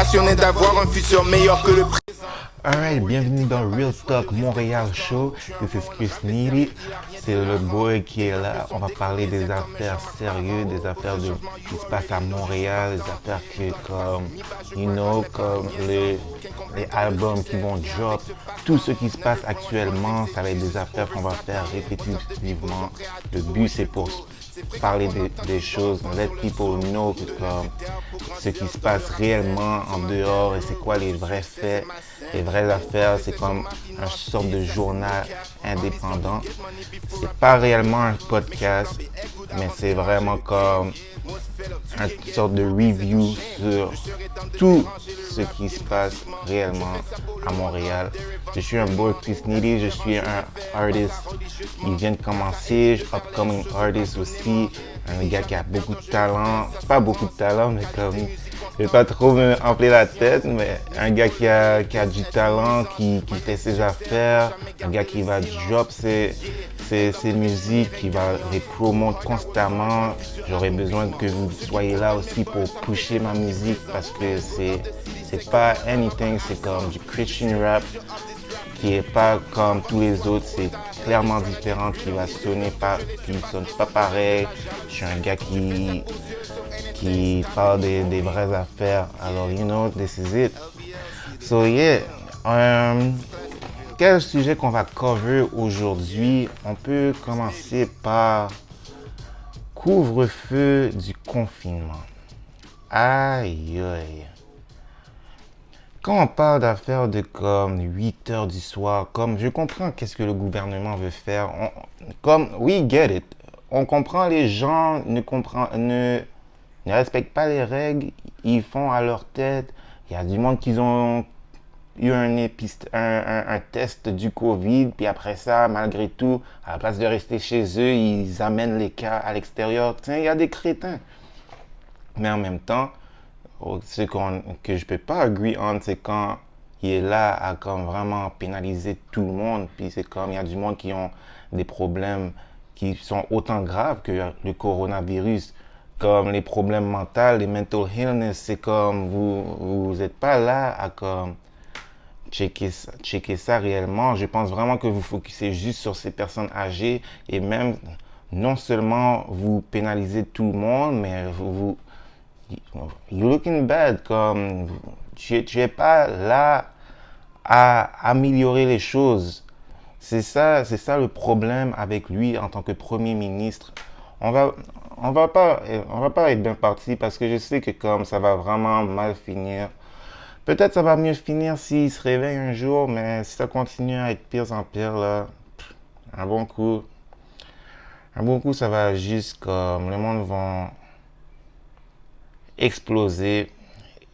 passionné d'avoir un futur meilleur que le présent. Alright, bienvenue dans Real Talk Montréal Show. This is Chris Needy. C'est le boy qui est là. On va parler des affaires sérieuses, des affaires qui se passent à Montréal, des affaires comme les albums qui vont drop. Tout ce qui se passe actuellement, ça va être des affaires qu'on va faire répétitivement. Le but, c'est pour parler des choses, let people know ce qui se passe réellement en dehors et c'est quoi les vrais faits, les vraies affaires. C'est comme une sorte de journal indépendant. C'est pas réellement un podcast, mais c'est vraiment comme une sorte de review sur tout ce qui se passe réellement à Montréal. Je suis un boy Chris Needy, je suis un artist qui vient de commencer, upcoming artist aussi, un gars qui a beaucoup de talent, pas beaucoup de talent, mais comme, je vais pas trop me enfler la tête, mais un gars qui a du talent, qui fait ses affaires, un gars qui va drop ses musiques, qui va les promouvoir constamment. J'aurais besoin que vous soyez là aussi pour pusher ma musique parce que c'est pas anything, c'est comme du Christian rap qui est pas comme tous les autres, c'est clairement différent, qui ne sonne pas pareil. Je suis un gars qui parle des vraies affaires. Alors, this is it. So yeah, quel sujet qu'on va cover aujourd'hui? On peut commencer par couvre-feu du confinement. Aïe aïe. Quand on parle d'affaires de comme 8 heures du soir, comme je comprends qu'est-ce que le gouvernement veut faire. We get it. On comprend, les gens ne respectent pas les règles, ils font à leur tête. Il y a du monde qui ont eu un test du Covid, puis après ça, malgré tout, à la place de rester chez eux, ils amènent les cas à l'extérieur. Tiens, il y a des crétins. Mais en même temps, ce que je peux pas agree on, c'est quand il est là à comme vraiment pénaliser tout le monde. Puis c'est comme il y a du monde qui ont des problèmes qui sont autant graves que le coronavirus, comme les problèmes mentaux, les mental illness. C'est comme vous êtes pas là à comme checker ça réellement. Je pense vraiment que vous focussez juste sur ces personnes âgées et même non seulement vous pénalisez tout le monde, mais you're looking bad, comme tu es pas là à améliorer les choses. C'est ça le problème avec lui en tant que premier ministre. On va pas être bien parti parce que je sais que comme ça va vraiment mal finir. Peut-être ça va mieux finir s'il se réveille un jour, mais si ça continue à être pire en pire là, un bon coup, ça va juste comme le monde va exploser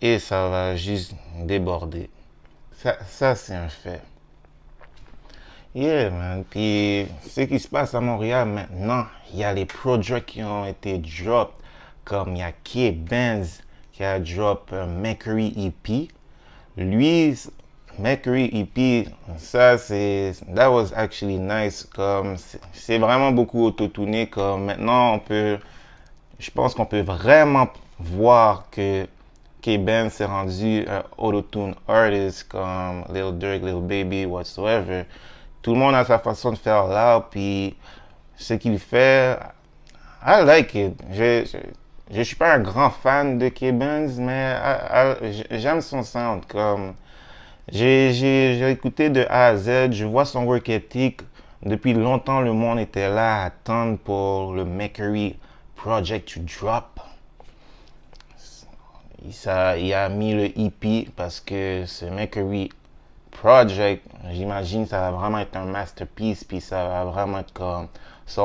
et ça va juste déborder. Ça c'est un fait. Yeah, man. Puis, ce qui se passe à Montréal maintenant, il y a les projects qui ont été dropped, comme il y a K-Benz qui a drop Mercury EP. Lui, Mercury EP, that was actually nice. Comme, c'est vraiment beaucoup autotuné. Comme maintenant, je pense qu'on peut vraiment voir que K-Benz s'est rendu un autotune artist comme Lil Durk, Lil Baby, whatsoever. Tout le monde a sa façon de faire là, puis ce qu'il fait, I like it. Je suis pas un grand fan de K-Benz, mais j'aime son sound. Comme j'ai écouté de A à Z, je vois son work ethic. Depuis longtemps, le monde était là à attendre pour le Mercury Project to drop. Il a mis le EP parce que ce Mercury Project, j'imagine, ça va vraiment être un masterpiece, puis ça va vraiment être comme je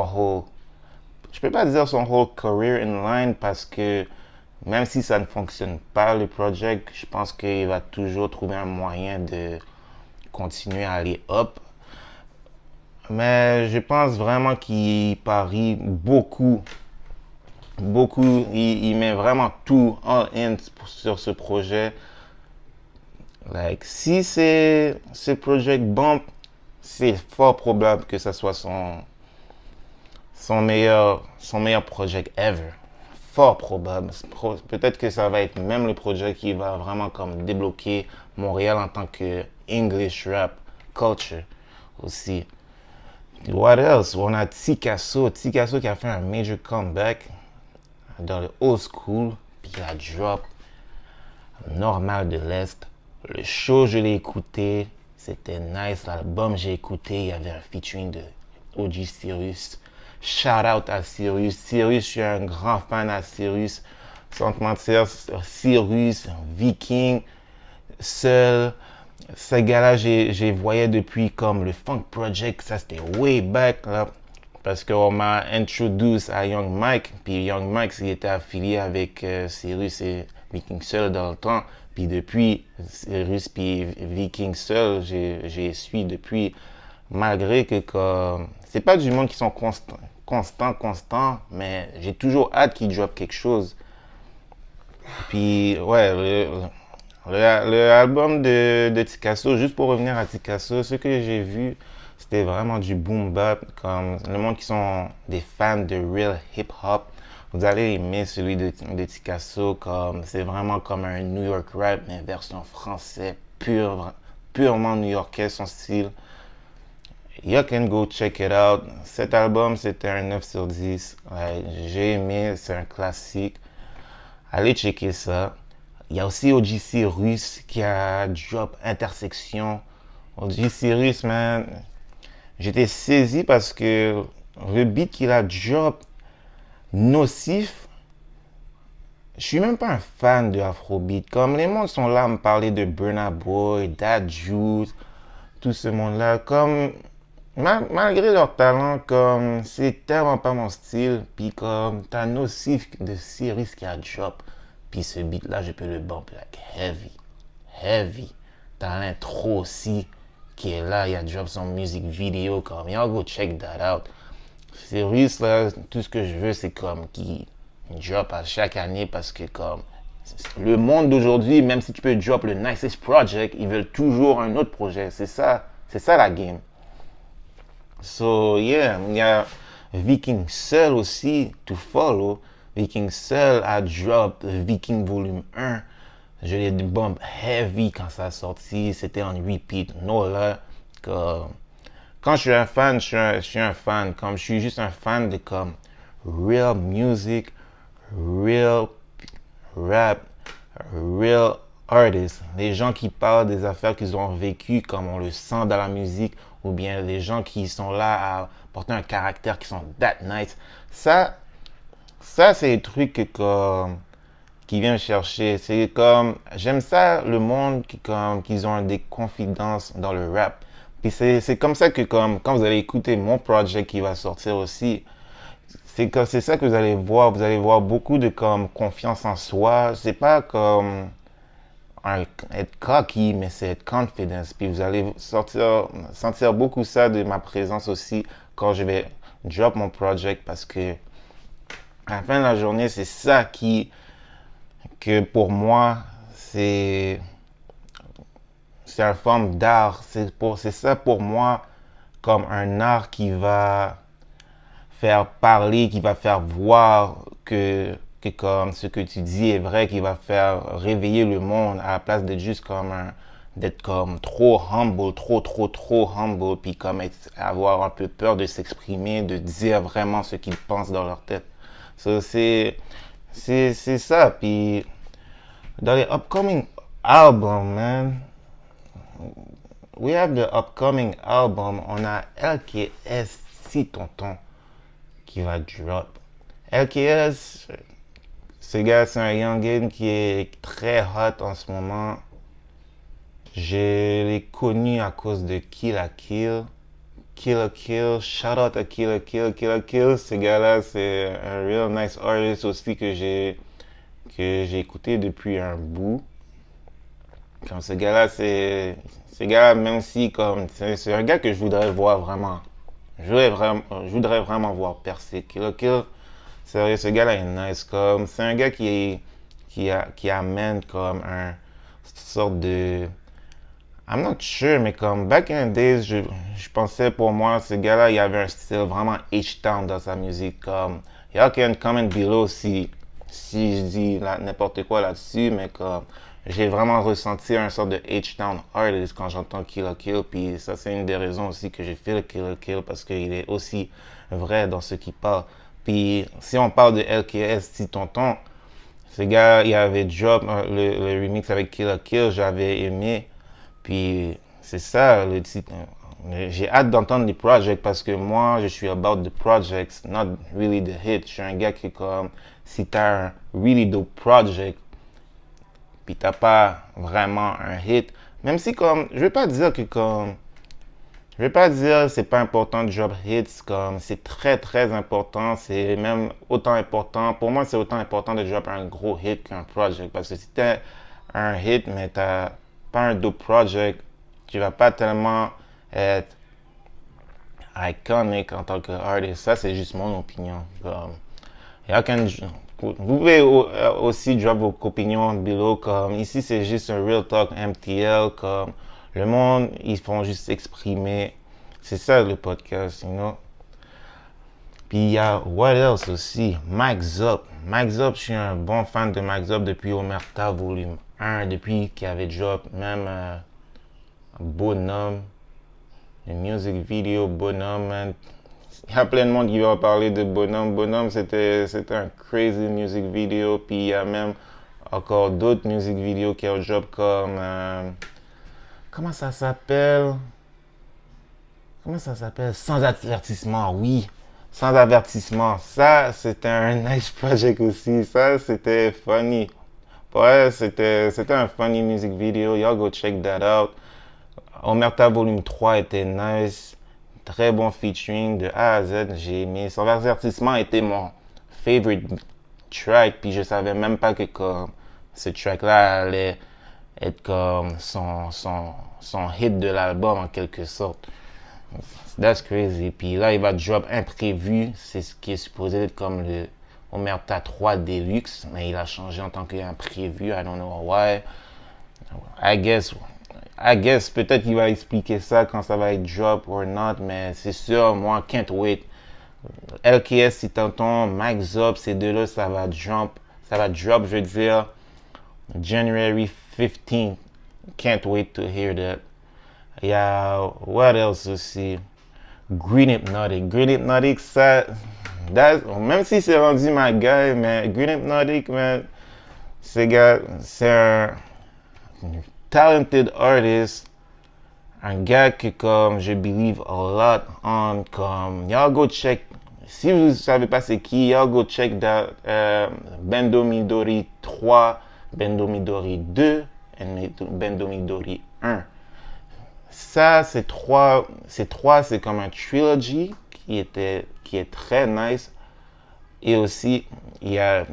peux pas dire son whole career in line parce que même si ça ne fonctionne pas, le project, je pense qu'il va toujours trouver un moyen de continuer à aller up. Mais je pense vraiment qu'il parie beaucoup. Il met vraiment tout all in sur ce projet. Like, si ce project bump, c'est fort probable que ça soit son meilleur project ever. fort probable. Peut-être que ça va être même le projet qui va vraiment comme débloquer Montréal en tant que English rap culture aussi. What else? On a Tikasso qui a fait un major comeback dans le old school, puis il a drop Normal de l'Est. Le show, je l'ai écouté, c'était nice. L'album, j'ai écouté, il y avait un featuring de OG Sirius. Shout out à Sirius. Sirius, je suis un grand fan à Sirius. Sans te mentir, Sirius, Viking, Seul. Ce gars-là, j'ai voyé depuis comme le Funk Project, ça c'était way back là. Parce qu'on m'a introduit à Young Mike, puis Young Mike, il était affilié avec Sirius et Viking Seul dans le temps. Puis depuis, Sirius puis Viking Seul, j'ai suivi depuis, malgré que comme, c'est pas du monde qui sont constants, mais j'ai toujours hâte qu'ils drop quelque chose. Puis ouais, le album de Tikasso, juste pour revenir à Tikasso, ce que j'ai vu, c'était vraiment du boom bap, comme le monde qui sont des fans de real hip hop. Vous allez aimer celui de Tikasso, comme c'est vraiment comme un New York rap, mais version français, purement new-yorkais son style. You can go check it out. Cet album, c'était un 9 sur 10. Ouais, j'ai aimé, c'est un classique. Allez checker ça. Il y a aussi OG Sirius qui a drop Intersection. OG Sirius, man, j'étais saisi parce que le beat qu'il a drop, Nocif, je suis même pas un fan de Afrobeat. Comme les mondes sont là à me parler de Burna Boy, Dad Juice, tout ce monde-là. Comme, malgré leur talent, comme, c'est tellement pas mon style. Puis comme, t'as Nocif de Sirius qui a drop. Puis ce beat-là, je peux le bump like heavy. T'as l'intro aussi qui est là, il a drop son music video comme, y'all go check that out. Sirius là, tout ce que je veux c'est comme qu'il drop à chaque année parce que comme le monde d'aujourd'hui, même si tu peux drop le nicest project, ils veulent toujours un autre projet. C'est ça la game. So yeah, il y a Viking Seul aussi to follow. Viking Seul a drop Viking Volume 1. Je l'ai bump heavy quand ça a sorti. C'était en repeat. No là. Quand je suis un fan, je suis un fan. Comme je suis juste un fan de comme real music, real rap, real artists. Les gens qui parlent des affaires qu'ils ont vécues comme on le sent dans la musique. Ou bien les gens qui sont là à porter un caractère qui sont that nice. Ça c'est des trucs que comme qui vient me chercher. C'est comme, j'aime ça, le monde qui comme, qu'ils ont des confidences dans le rap. Puis c'est comme ça que comme, quand vous allez écouter mon project qui va sortir aussi, c'est ça que vous allez voir beaucoup de comme confiance en soi. C'est pas comme être cocky, mais c'est être confidence. Puis vous allez sentir beaucoup ça de ma présence aussi quand je vais drop mon project parce que à la fin de la journée, c'est ça que pour moi, c'est une forme d'art. C'est ça pour moi comme un art qui va faire parler, qui va faire voir que comme ce que tu dis est vrai, qui va faire réveiller le monde à la place d'être juste comme d'être comme trop humble, trop humble, puis comme avoir un peu peur de s'exprimer, de dire vraiment ce qu'ils pensent dans leur tête. So, c'est ça. Puis dans les upcoming albums, man, we have the upcoming album. On a LKS, si tonton, qui va drop. LKS, ce gars, c'est un youngin qui est très hot en ce moment. Je l'ai connu à cause de Kill la Kill. Kill la Kill, shout out à Kill la Kill. Kill la Kill, ce gars-là, c'est un real nice artist aussi que j'ai écouté depuis un bout. Comme ce gars-là, même si comme c'est un gars que je voudrais voir vraiment. Je voudrais vraiment voir percer. Kill la Kill, sérieux, ce gars-là est nice. Comme c'est un gars qui amène comme une sorte de I'm not sure, mais comme back in the days, je pensais pour moi, ce gars-là, il avait un style vraiment H-Town dans sa musique. Comme, y'all can comment below si si je dis n'importe quoi là-dessus, mais comme j'ai vraiment ressenti un sorte de H-Town artist quand j'entends Kill la Kill, puis ça c'est une des raisons aussi que j'ai fait le Kill la Kill, parce qu'il est aussi vrai dans ce qu'il parle. Puis si on parle de LKS, si tonton, ce gars, il avait drop le remix avec Kill la Kill, j'avais aimé, puis c'est ça le titre. J'ai hâte d'entendre les projects parce que moi, je suis about the projects, not really the hits. Je suis un gars qui comme, si t'as un really dope project, puis t'as pas vraiment un hit, même si comme, je vais pas dire que comme, je vais pas dire c'est pas important de drop hits, comme c'est très très important, c'est même autant important, pour moi c'est autant important de drop un gros hit qu'un project, parce que si t'as un hit mais t'as pas un dope project, tu vas pas tellement être iconic en tant qu'artiste. Ça c'est juste mon opinion. Vous pouvez aussi drop vos opinions below, comme ici c'est juste un real talk MTL, comme le monde ils font juste s'exprimer, c'est ça le podcast, you know. Puis il y a what else aussi, Max Up, je suis un bon fan de Max Up depuis Omerta volume 1, depuis qu'il avait drop même Bonhomme, le music video Bonhomme, man. Il y a plein de monde qui va parler de Bonhomme. Bonhomme, c'était un crazy music video. Puis il y a même encore d'autres music videos qui ont job comme... comment ça s'appelle? Sans avertissement, oui. Sans avertissement. Ça, c'était un nice project aussi. Ça, c'était funny. Ouais, c'était un funny music video. Y'all go check that out. Omerta Volume 3 était nice. Très bon featuring de A à Z, j'ai aimé. Son avertissement était mon favorite track, puis je savais même pas que comme ce track-là allait être comme son hit de l'album en quelque sorte. That's crazy. Puis là, il va drop Imprévu, c'est ce qui est supposé être comme le Omerta 3 Deluxe, mais il a changé en tant qu'Imprévu, I don't know why. I guess peut-être qu'il va expliquer ça quand ça va être drop or not, mais c'est sûr, moi, can't wait. LKS, si t'entends, Max Up, ces deux-là, ça va drop, je veux dire, January 15th. Can't wait to hear that. Il y a, what else aussi? Green Hypnotic, ça, même si c'est rendu ma guy, mais Green Hypnotic, man, c'est un talented artist, un gars que comme je believe a lot on, comme y'all go check, si vous savez pas c'est qui, y'all go check that Bendo Midori 3, Bendo Midori 2 et Bendo Midori 1. Ça c'est c'est comme un trilogy qui est très nice, et aussi il y a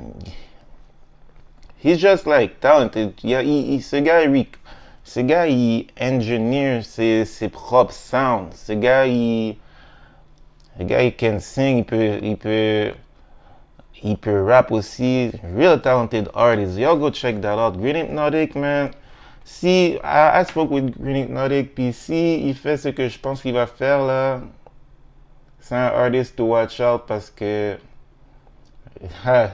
he's just like talented. Ce gars, il engineer ses propres sounds. Ce gars, il can sing, il peut rap aussi. Real talented artist. Y'all go check that out. Green Hypnotic, man. Si, I spoke with Green Hypnotic, puis si il fait ce que je pense qu'il va faire là, c'est un artist to watch out parce que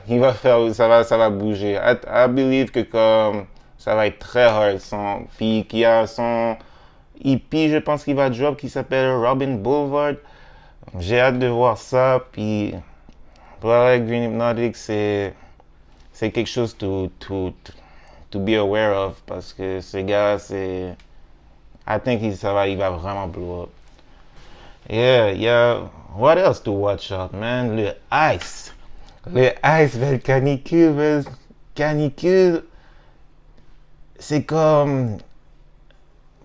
il va faire, ça va bouger. I believe que comme ça va être très hard. Puis qu'il y a son EP, je pense qu'il va drop, qui s'appelle Robin Boulevard. J'ai hâte de voir ça. Puis voilà, Green Hypnotic, c'est quelque chose to be aware of, parce que ce gars, I think il va vraiment blow up. Yeah. What else to watch out, man? Le Ice, canicule, c'est comme,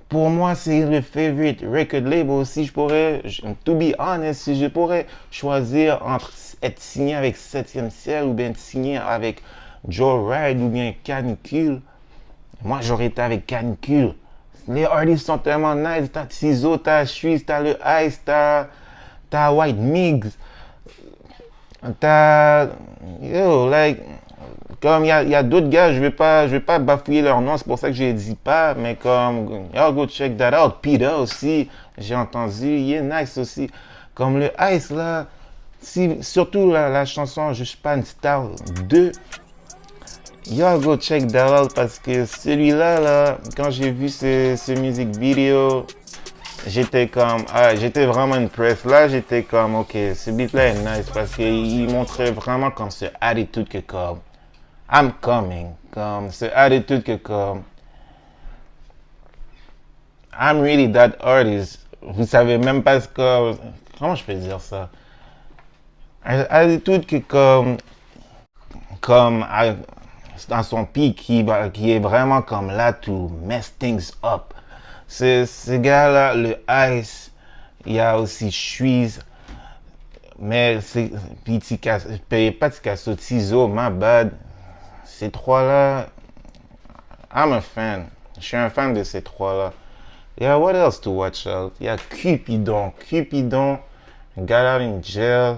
pour moi, c'est le favorite record label. Si je pourrais, to be honest, si je pourrais choisir entre être signé avec 7e Ciel ou bien être signé avec Joe Ride ou bien Canicule, moi j'aurais été avec Canicule. Les artistes sont tellement nice. T'as Tizo, t'as Suisse, t'as le Ice, t'as White Migs, t'as comme il y a d'autres gars, je vais pas bafouiller leur nom, c'est pour ça que je les dis pas, mais comme y'all go check that out. Peter aussi, j'ai entendu, il est nice aussi. Comme le Ice là, surtout la chanson Je suis pas une star 2, Yo, go check that out parce que celui-là, là, quand j'ai vu ce music video, j'étais comme, j'étais vraiment impressed. Là, j'étais comme, ok, ce beat-là est nice parce qu'il montrait vraiment comme ce attitude que comme, I'm coming, comme ce attitude que comme, I'm really that artist. Vous savez même pas ce que, comment je peux dire ça? Attitude que comme dans son pic, qui est vraiment comme là to mess things up. Ce gars-là, le Ice, il y a aussi Shreeze, mais c'est pas Picasso, Tizo, My Bad. Ces trois-là, I'm a fan. Je suis un fan de ces trois-là. Yeah, what else to watch out? Il y a Cupidon. Cupidon, got out in jail.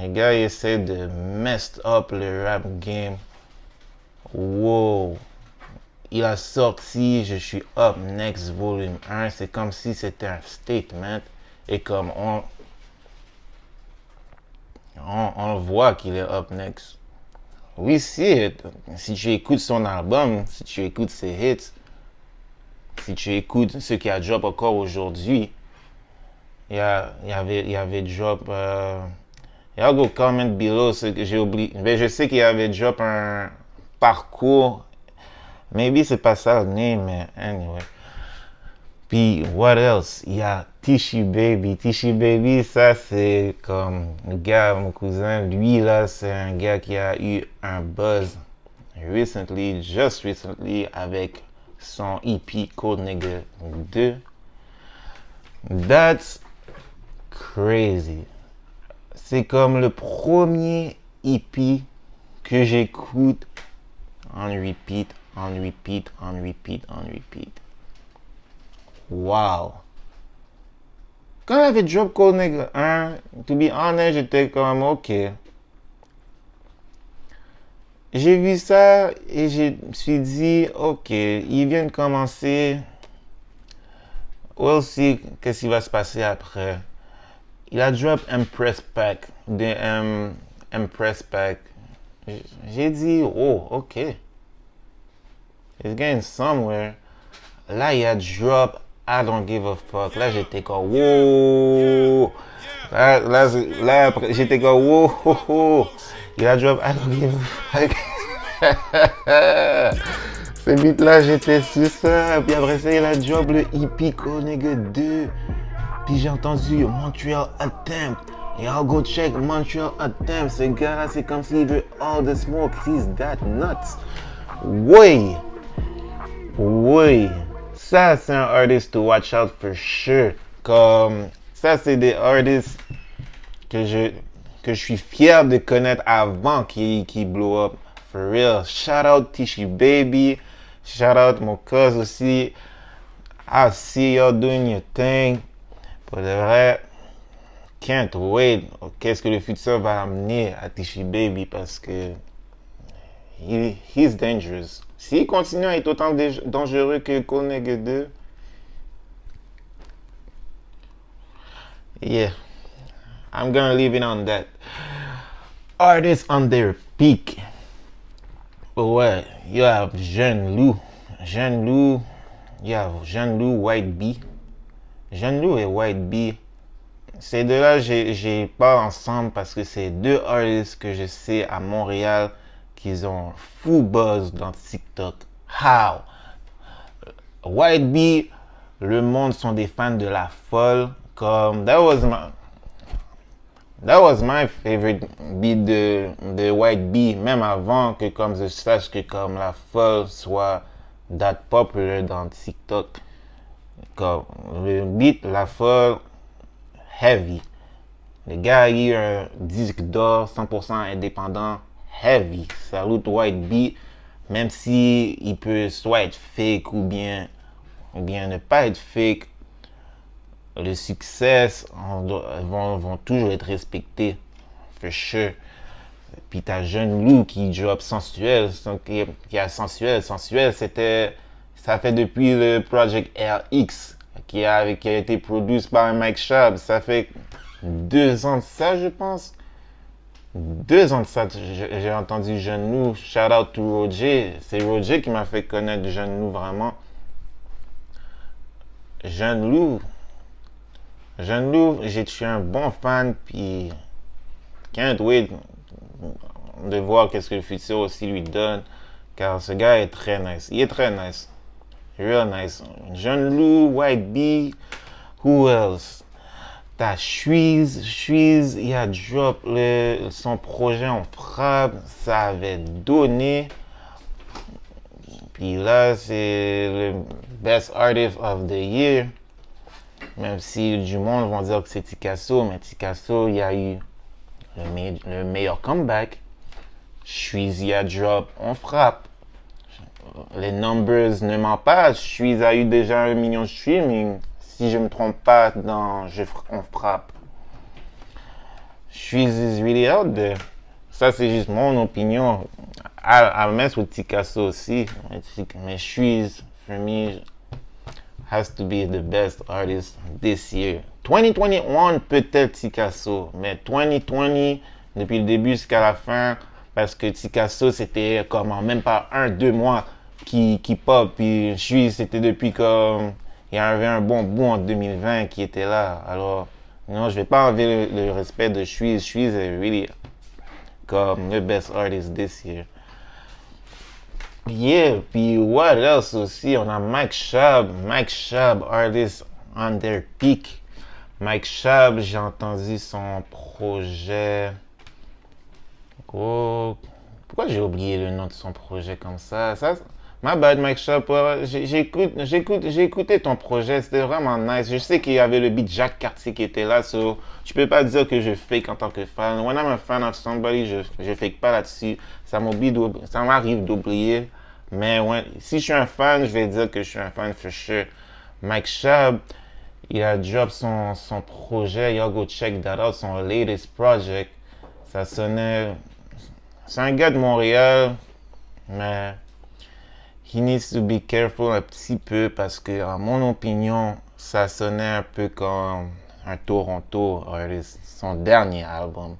Le gars, il essaie de mess up le rap game. Wow. Il a sorti Je suis up next volume 1. C'est comme si c'était un statement. Et comme on voit qu'il est up next. We see it. Si tu écoutes son album, si tu écoutes ses hits, si tu écoutes ce qui a drop encore aujourd'hui, il y avait drop. Y'all go comment below ce que j'ai oublié. Mais je sais qu'il y avait drop un parcours. Maybe c'est pas ça le name, mais anyway. Puis, what else? Il y a Tishy Baby. Tishy Baby, ça c'est comme le gars, mon cousin. Lui là, c'est un gars qui a eu un buzz just recently, avec son EP Code Nigga 2. That's crazy. C'est comme le premier EP que j'écoute en repeat. Wow. Quand il avait drop Code Nigga 1, to be honest, j'étais comme ok. J'ai vu ça et je me suis dit ok, il vient de commencer. We'll see qu'est-ce qui va se passer après. Il a drop Empress Pack. Empress Pack. J'ai dit, oh, ok. It's getting somewhere. Là, il a drop I Don't Give a Fuck. Là, j'étais comme, wow. Là j'étais comme, wow. Il a drop I Don't Give a Fuck. Ce beat-là, j'étais sur ça. Puis après ça, il a drop le EP Code Nigga 2. Puis j'ai entendu Montreal Attempt. Et I'll go check Montreal Attempt. Ce gars-là, c'est comme s'il veut all the smoke. He's that nuts. Oui. Ça, c'est un artist to watch out for sure. Comme ça, c'est des artists que je suis fier de connaître avant qui blow up. For real. Shout out Tishy Baby. Shout out mon cuz aussi. I see y'all doing your thing. Pour de vrai, can't wait. Qu'est-ce que le futur va amener à Tishy Baby parce que he's dangerous. S'il continue à être autant dangereux que Code Nigga 2, yeah, I'm gonna leave it on that. Artists on their peak. Ouais, you have Jeune Loup, White Bee. Jeune Loup et White Bee, ces deux-là, j'ai pas ensemble parce que c'est deux artistes que je sais à Montréal qu'ils ont full buzz dans TikTok. How? White Bee, le monde sont des fans de La Folle. Comme, that was my favorite beat de White Bee, même avant que comme je sache que comme La Folle soit that popular dans TikTok. Comme le beat La Folle, heavy. Le gars a eu un disque d'or 100% indépendant, heavy. Salute White Bee, même si il peut soit être fake ou bien ne pas être fake, le succès vont toujours être respectés, for sure. Puis t'as Jeune Loup qui drop Sensuel, qui a Sensuel, ça fait depuis le Project RX qui a été produit par Mike Schaub. Ça fait 2 ans de ça, je pense. 2 ans de ça, j'ai entendu Jeune Loup. Shout out to Roger. C'est Roger qui m'a fait connaître Jeune Loup vraiment. Jeune Loup. Jeune Loup, je suis un bon fan, puis can't wait de voir qu'est-ce que le futur aussi lui donne, car ce gars est très nice. Il est très nice. Real nice. Jeune Loup, White Bee, who else? T'as Shreeze. Shreeze, il a drop son projet en frappe, ça avait donné. Puis là, c'est le Best Artist of the Year. Même si du monde vont dire que c'est Tikasso, mais Tikasso, il y a eu le meilleur comeback. Shreeze, il a drop, on frappe. Les numbers ne mentent pas. Shreeze a eu déjà 1 million de streaming. Si je me trompe pas, on frappe. Shreeze is really out there. Ça, c'est juste mon opinion. I mess with Tikasso aussi. Mais Shreeze, for me, has to be the best artist this year. 2021, peut-être Tikasso. Mais 2020, depuis le début jusqu'à la fin, parce que Tikasso, c'était comme en même pas 1-2 mois qui pop. Puis Shreeze, c'était depuis comme... Il y avait un bon bout en 2020 qui était là. Alors, non, je vais pas enlever le respect de Shreeze. Shreeze est really comme le best artist this year. Yeah, puis what else aussi? On a Mike Schaub. Mike Schaub, artist on their peak. Mike Schaub, j'ai entendu son projet. Oh, pourquoi j'ai oublié le nom de son projet comme ça? My bad, Mike Schaub. J'ai écouté ton projet, c'était vraiment nice. Je sais qu'il y avait le beat Jacques Cartier qui était là, so je peux pas dire que je fake en tant que fan. When I'm a fan of somebody, je fake pas là-dessus. Ça m'arrive d'oublier. Mais si je suis un fan, je vais dire que je suis un fan for sure. Mike Schaub, il a drop son projet. Y'all go check that out, son latest project. Ça sonnait... C'est un gars de Montréal, mais... He needs to be careful un petit peu parce que, en mon opinion, ça sonnait un peu comme un Toronto artist. Son dernier album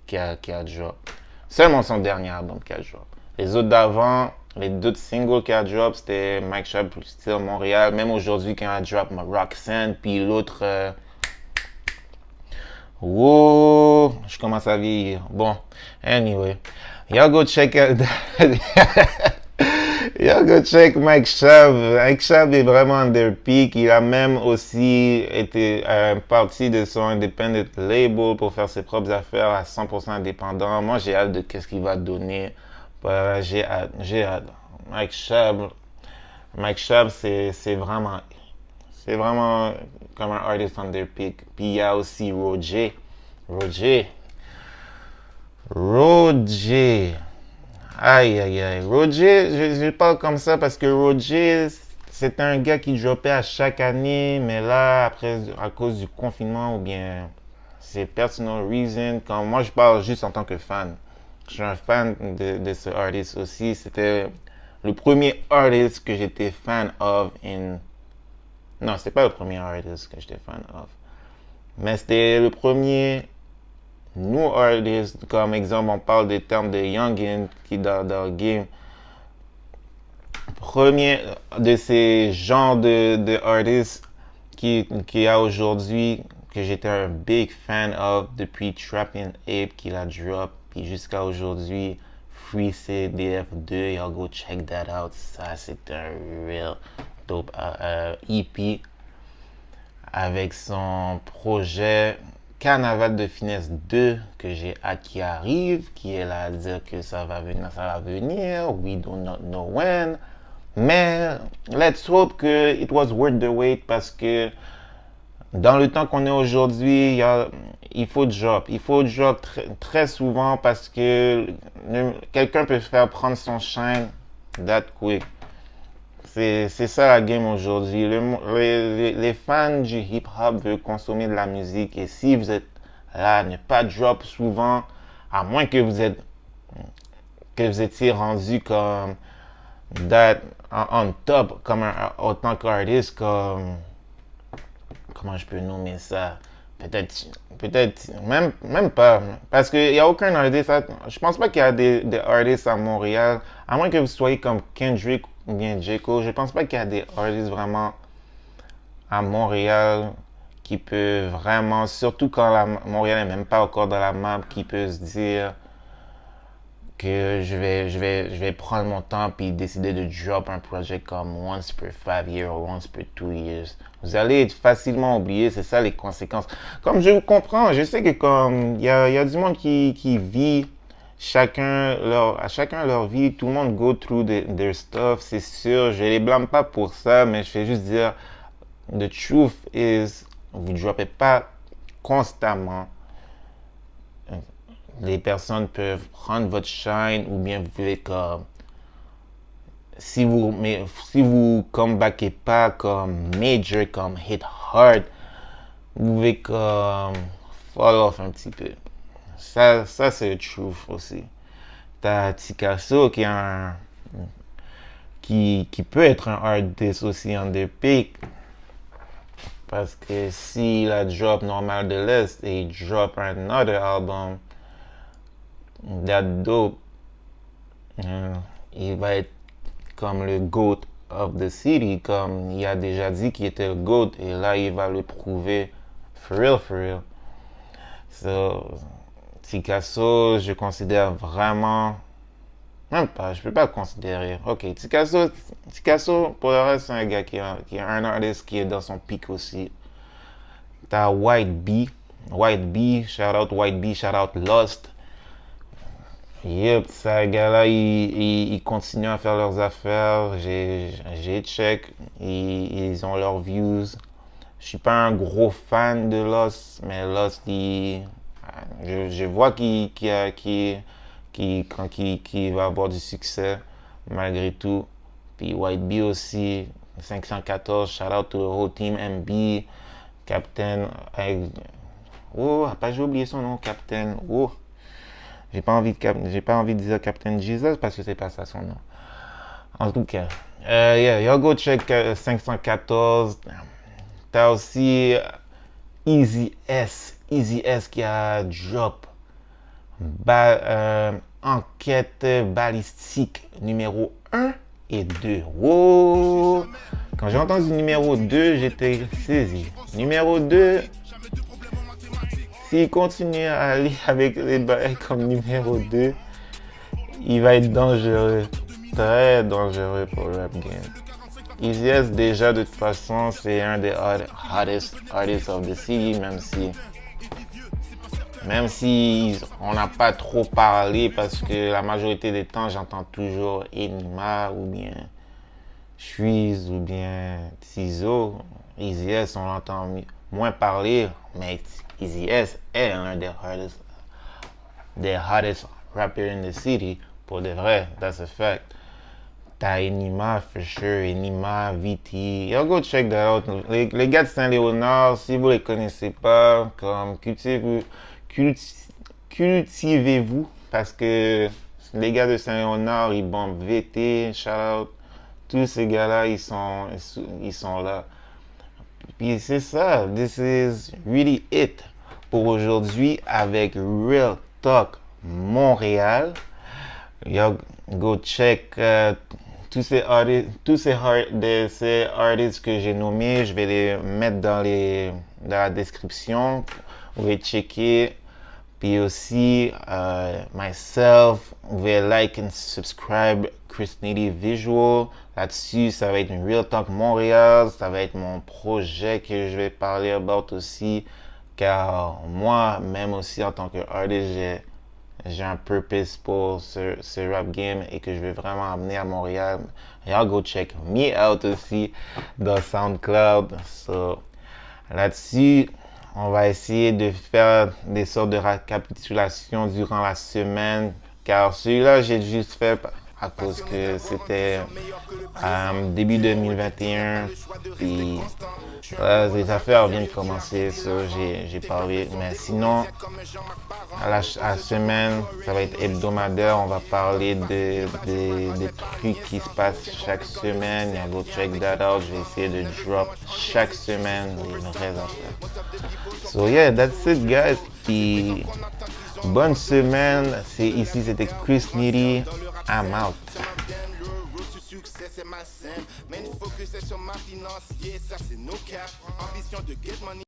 qui a drop. Seulement son dernier album qui a drop. Les autres d'avant, les 2 singles qui a drop, c'était Mike Schaub, style Montréal. Même aujourd'hui, quand il a drop Roxanne, puis l'autre... Wow, je commence à vieillir. Bon, anyway. Y'all go check out... Y'all go check Mike Schaub. Mike Schaub est vraiment on their peak. Il a même aussi été partie de son independent label pour faire ses propres affaires à 100% indépendant. Moi, j'ai hâte de qu'est-ce qu'il va donner. J'ai hâte. Mike Schaub, c'est vraiment comme un artist on their peak. Puis il y a aussi Roger. Aïe, aïe, aïe. Roger, je parle comme ça parce que Roger, c'est un gars qui dropait à chaque année, mais là, après, à cause du confinement ou bien c'est personal reason, quand moi je parle juste en tant que fan. Je suis un fan de ce artiste aussi. C'était le premier artist que j'étais fan of Non, c'était pas le premier artist que j'étais fan of. Mais c'était le premier new artist. Comme exemple, on parle des termes de youngin qui dans le game. Premier de ces genres de artistes qui a aujourd'hui, que j'étais un big fan of depuis Trappin' Ape qui l'a drop, puis jusqu'à aujourd'hui, Free CDF2, y'all go check that out. Ça, c'est un real dope EP avec son projet Carnaval de Finesse 2 que j'ai hâte qui arrive, qui est là à dire que ça va venir, we do not know when. Mais let's hope que it was worth the wait parce que dans le temps qu'on est aujourd'hui, il faut drop. Il faut drop très souvent parce que quelqu'un peut faire prendre son shine that quick. C'est ça la game aujourd'hui. Les fans du hip-hop veulent consommer de la musique et si vous êtes là, ne pas drop souvent, à moins que vous étiez rendu comme that on top, comme autant qu'artiste, comme comment je peux nommer ça? même pas. Parce qu'il n'y a aucun artiste, je pense pas qu'il y a des artistes à Montréal, à moins que vous soyez comme Kendrick ou bien J. Cole, je pense pas qu'il y a des artistes vraiment à Montréal qui peut vraiment, surtout quand Montréal n'est même pas encore dans la map, qui peut se dire que je vais prendre mon temps puis décider de drop un projet comme once per 5 years ou once per 2 years. Vous allez être facilement oublié, c'est ça les conséquences. Comme je vous comprends, je sais que comme il y a du monde qui vit à chacun leur vie, tout le monde go through their stuff, c'est sûr, je les blâme pas pour ça, mais je fais juste dire the truth is, vous ne droppez pas constamment. Les personnes peuvent prendre votre shine ou bien vous pouvez comme si vous comebackez pas comme major, comme hit hard, vous pouvez comme fall off un petit peu. Ça c'est le truth aussi. T'as Tikasso qui peut être un artist aussi en des pics. Parce que s'il a drop Normal de l'Est et il drop un autre album, that dope, il va être comme le GOAT of the city, comme il a déjà dit qu'il était le GOAT, et là il va le prouver for real, for real. So, Tikasso, je considère vraiment, même pas, je peux pas le considérer. Ok, Tikasso, pour le reste, c'est un gars qui est un artiste qui est dans son pic aussi. T'as White B, shout out White B, shout out Lost. Yep, ce gars-là, il continue à faire leurs affaires. J'ai check, ils ont leurs views. Je suis pas un gros fan de Lost, mais Lost, je vois qu'il va avoir du succès malgré tout. Puis White B aussi, 514, shout out to the whole team MB, Captain. Oh, j'ai oublié son nom, Captain. Oh. J'ai pas envie de dire Captain Jesus parce que c'est pas ça son nom. En tout cas, yo go check 514. T'as aussi Easy S qui a drop enquête balistique numéro 1 et 2. Wow! Quand j'ai entendu numéro 2, j'étais saisi. Numéro 2, s'il continue à aller avec les bails comme numéro 2, il va être dangereux. Très dangereux pour le rap game. Easy S, déjà, de toute façon, c'est un des hottest artists of the city, même si on n'a pas trop parlé parce que la majorité des temps, j'entends toujours Enima ou bien Shreeze ou bien Tizo. Easy S, on l'entend moins parler, mais Easy S est l'un des hottest rappers in the city. Pour de vrai, that's a fact. T'as Enima, for sure. Enima, VT. Yo, go check that out. Les gars de Saint-Léonard, si vous les connaissez pas, comme cultivez-vous parce que les gars de Saint-Léonard, ils bombent VT, shout out. Tous ces gars-là, ils sont là. Puis c'est ça. This is really it pour aujourd'hui avec Real Talk Montréal. Yo, go check tous ces artistes que j'ai nommés. Je vais les mettre dans la description. Vous pouvez checker. Puis aussi, myself, vous pouvez like and subscribe Chris Nitty Visual. Là-dessus, ça va être une Real Talk Montréal. Ça va être mon projet que je vais parler about aussi. Car moi, même aussi en tant qu'artiste, j'ai un purpose pour ce rap game et que je vais vraiment amener à Montréal. Y'all go check me out aussi dans SoundCloud. So, là-dessus, on va essayer de faire des sortes de récapitulations durant la semaine. Car celui-là, j'ai juste fait à cause que c'était début 2021. Puis Les affaires viennent de commencer, ça j'ai parlé. Mais sinon, à la semaine, ça va être hebdomadaire. On va parler des trucs qui se passent chaque semaine. Yeah, go check that out. Je vais essayer de drop chaque semaine les vraies affaires. So yeah, that's it guys. Puis, bonne semaine. C'était Chris Nitty. I'm out. C'est malsain, mais il focus sur ma finance, yeah, ça c'est no cap, ambition de get money.